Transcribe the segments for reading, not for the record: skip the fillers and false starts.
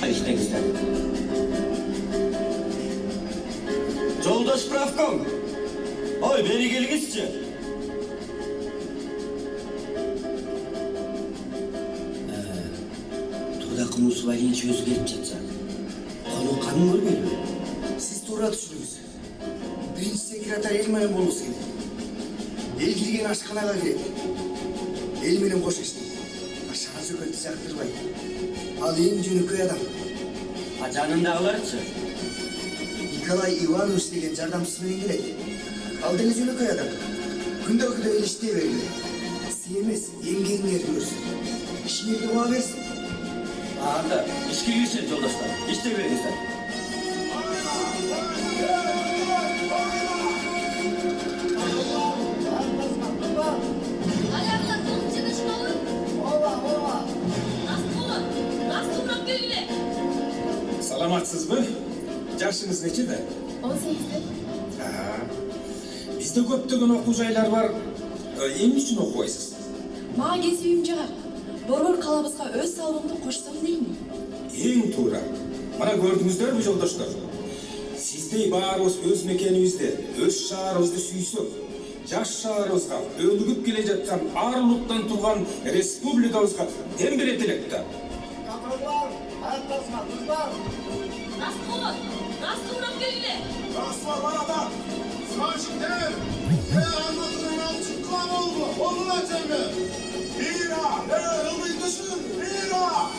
İşte. Жолдош правком. Ой, бері келіңізші. Тууда кымуусула кийинчи өзү келип жатса. Конок канын көрбөйбү? Сиз туура түшүнүңүз. Биринчи секретарь эл менен болуусу керек. Эл кирген ашканага кирет. Эл менен кош иштейт. Ашан сөкөттү жактырбайт. Ал эң жөнөкөй адам. А жанындагыларчы? Николай Иванович деген жардамчысы менен келет. Ал деле жөнөкөй адам. Күндө эл иштей бергиле. Сый эмес, эмгегиңерди көрсүн. Ишиңерди буга берсин. Анда, ишке киришет жолдоштор. İşte бериңиздер. Ayaklar dolup çalışmalı. Ооба. Nasıl uğrap gelin? Саламатсыз mı? Жашыңыз нечеде? 18'de. Bizde көптөгөн окуу жайлар бар. Эмне үчүн окубайсыз? Мага кесибим жагат. Борбор калабызга өз салымымды кошсом деймин. Эң туура. Мына көрдүңүздөрбү жолдоштор? Сиздей баарыбыз өз мекенибизде, өз шаарыбызды сүйсөк, жаш шаарыбызга өлүгүп келе жаткан ар улуттан турган республикабызга дем берет элек да. Nasıl uğrap gelin? Rasma bana Smaşikten anlatının altı kan oldu. Onun açımı. Bira. Hılıyı düşün. Bira.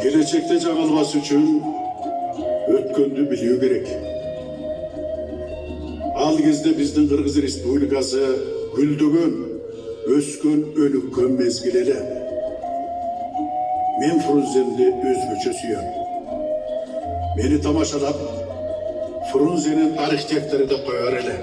Gelecekte жаңылбас үчүн өткөндү билүү керек. Ал кезде биздин Кыргыз Республикасы гүлдөгөн, өскөн, өнүккөн мезгил эле. Мен Фрунзенди өзгөчө сүйөм. Мени тамашалап, Фрунзенин архитектору деп коёр эле.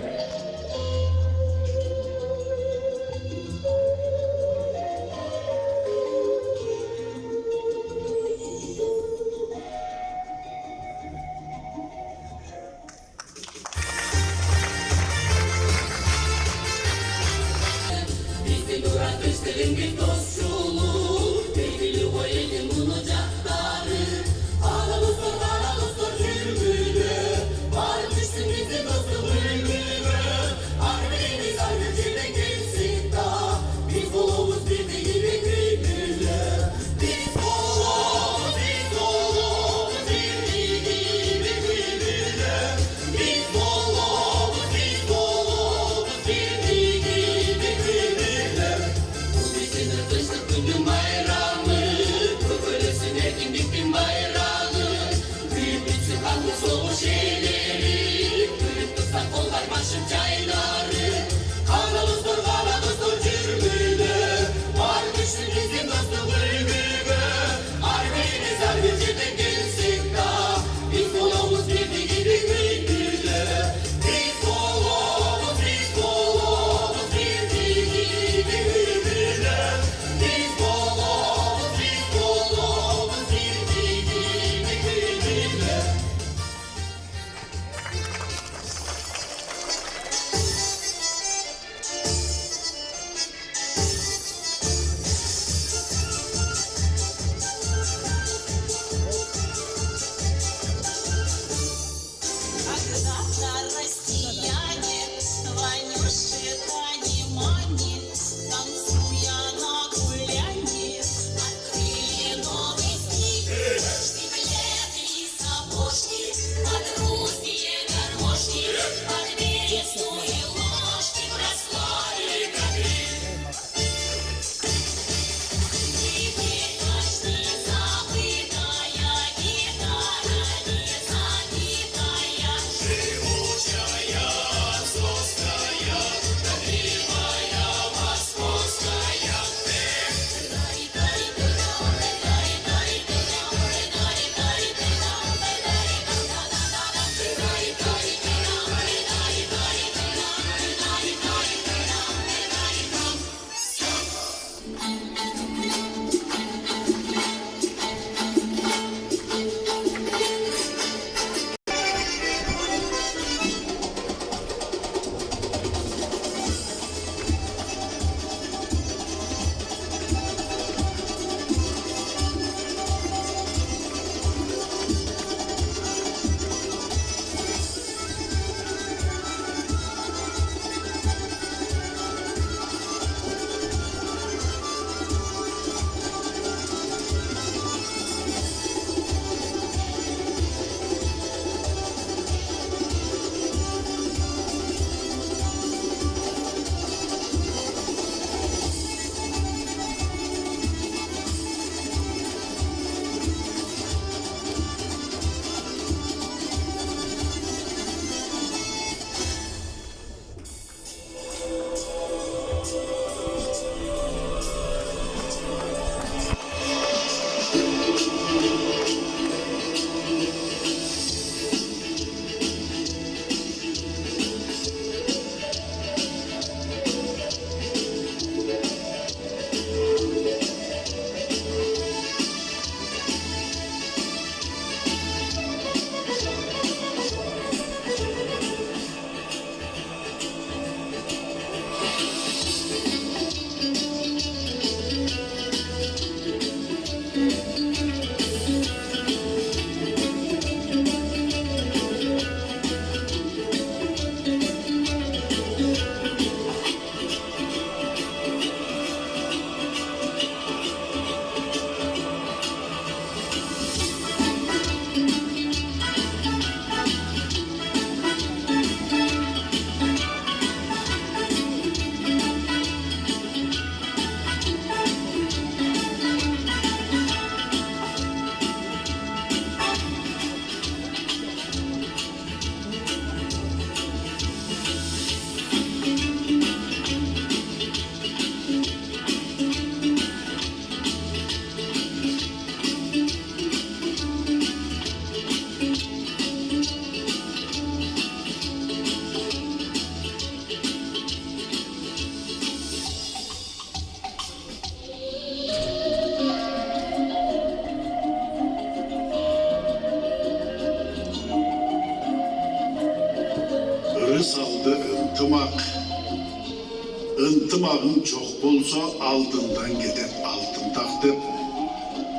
Intımağın çok bolsa aldından gider altın taktır.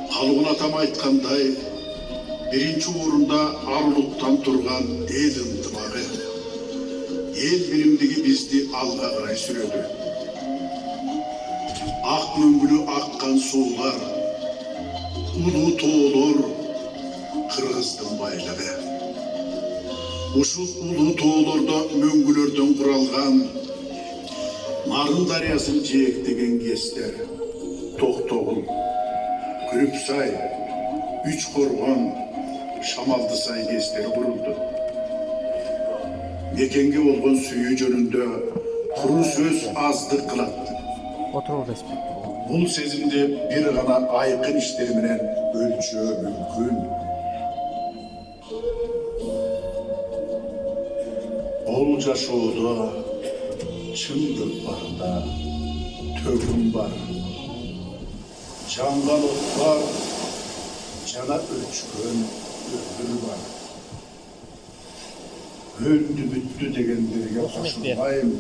Halkın atam aytkanday, birinci uğrunda aruluktan turgan el ıntımağı. El birimdigi bizdi alga karay sürödü. Ak möngülü akkan sular, ulu toğlar, Kırgızdın bayları. Uşul ulu toğlarda möngülörden kuralgan, Narın daryasın ciyektegen gesler, Tohtoğul, Kürüpsay, Üç Korgan, Şamaldısay gesleri kuruldu. Mekenge olgun suyu jönünde kuru söz azdık kılattı. Bul sezimde bir gana aykın işleriminen ölçü mümkün. Bolca şoğda, çındık var da, tögüm var. Cangal ot var, cana ölçkön ömür var. Öldü büttü degenlerge koşulmayım.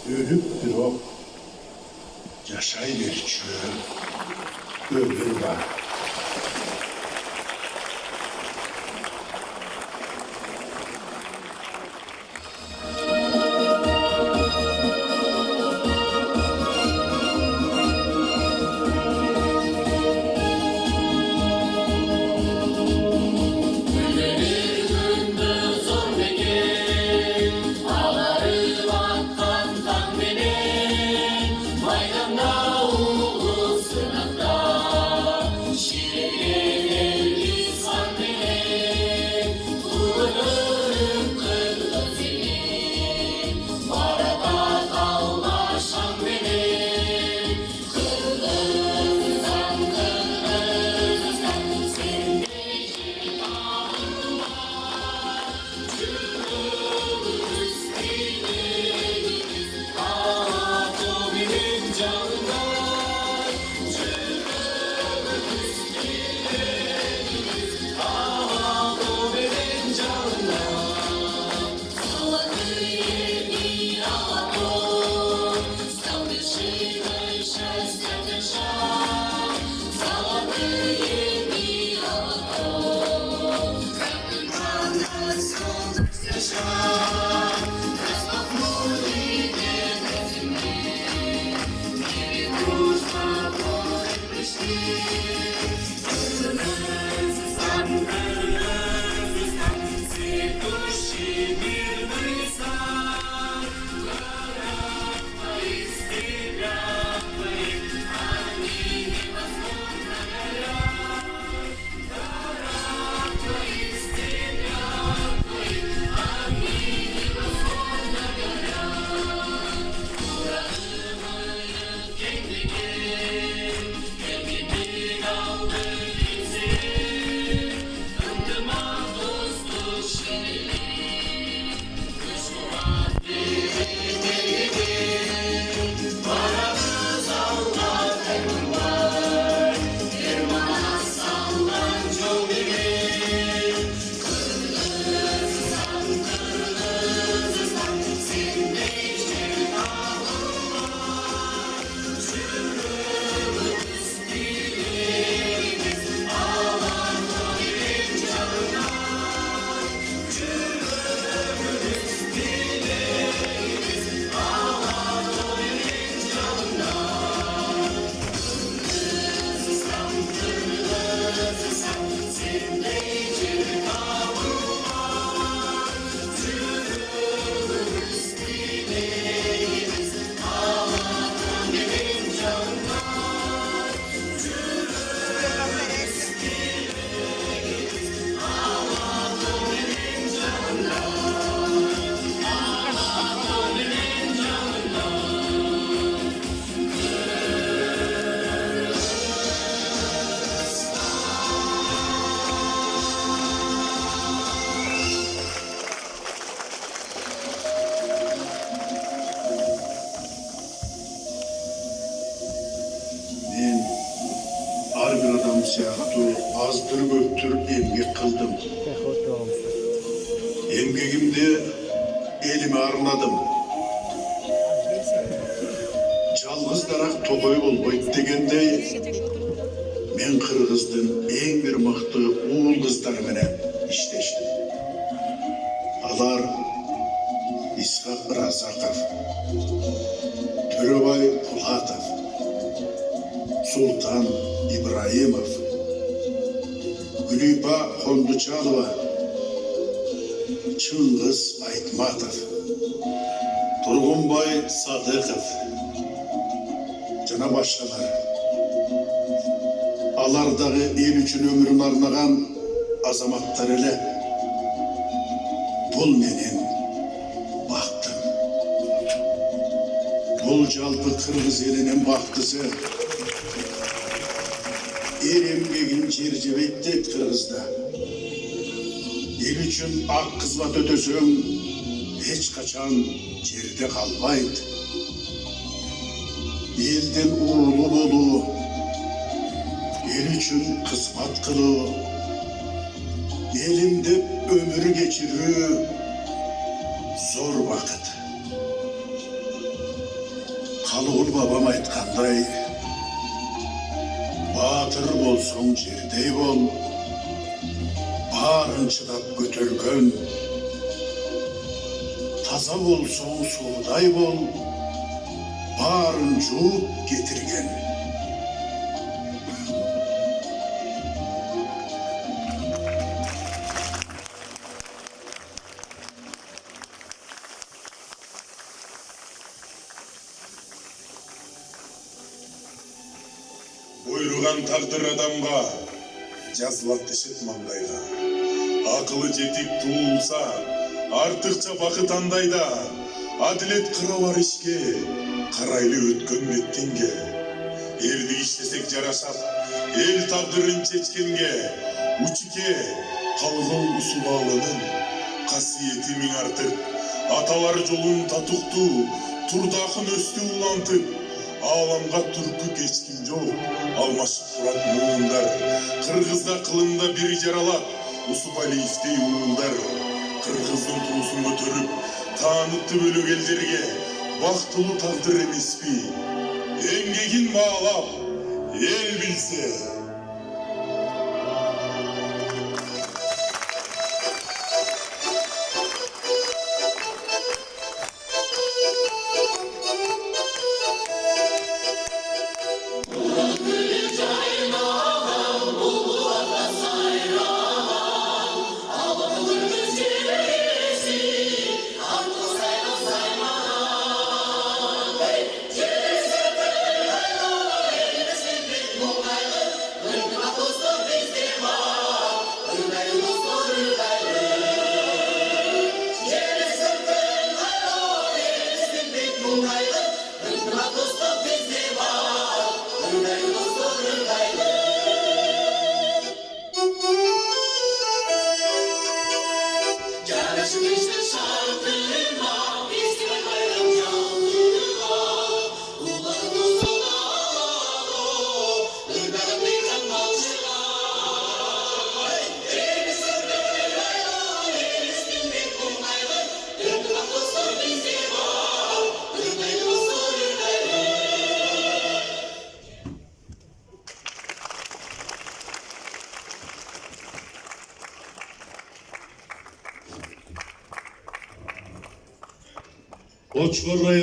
Ölüp bir ok, yaşay bir ömür var. Siyahtı azdır göktür emgek kıldım. Emgekimde el kendimi arladım. Жалғыз дарақ тоқой болбойт дегендей, мен Кыргыздын эң бир мыкты уул кыздары менен иштештим. Алар Исхак Разаков, Төрөбай Пулатов, Султан Ибраимов, Гүлипа Хондучалова, Чыңгыз Айтматов, Тургунбай Садыков жана башкалар. Алар дагы эл үчүн өмүрүн арнаган азаматтар эле. Бул менин бактым. Бул жалпы кыргыз элинин бактысы. Эр эмгегин жер жебейт дейт кыргызда. Эл үчүн ак кызмат өтөсөң, эч качан жерде калбайт. Элдин уулу болуу, эл үчүн кызмат кылуу, элим деп өмүр кечирүү зор бакыт. Калыгул бабам айткандай, баатыр болсоң жердей бол, баарын чыдап көтөргөн, таза болсоң суудай бол, баарын жууп кетирген. Буйруган тагдыр адамга жазылат дешет маңдайга. Акылы жетип туулса, артыкча бакыт андайда. Адилет кыра бар ишке, карайлы өткөн кеткенге. Элди иштесек жарашат, эл тагдырын чечкенге. Учике калгыл усулалынын касиети миң артып, аталар жолун татуктуу, турдакын өстү улантып. Аламга түркү кечкин жол, алмашып турат муундар. Кыргызда кылымда бир жаралат, Усупалиевдей уулдар. Кыргыздын туусун көтөрүп, таанытты бөлөк элдерге, бактылуу тагдыр эмеспи? Эмгегин баалап, эл билсе. Koçlar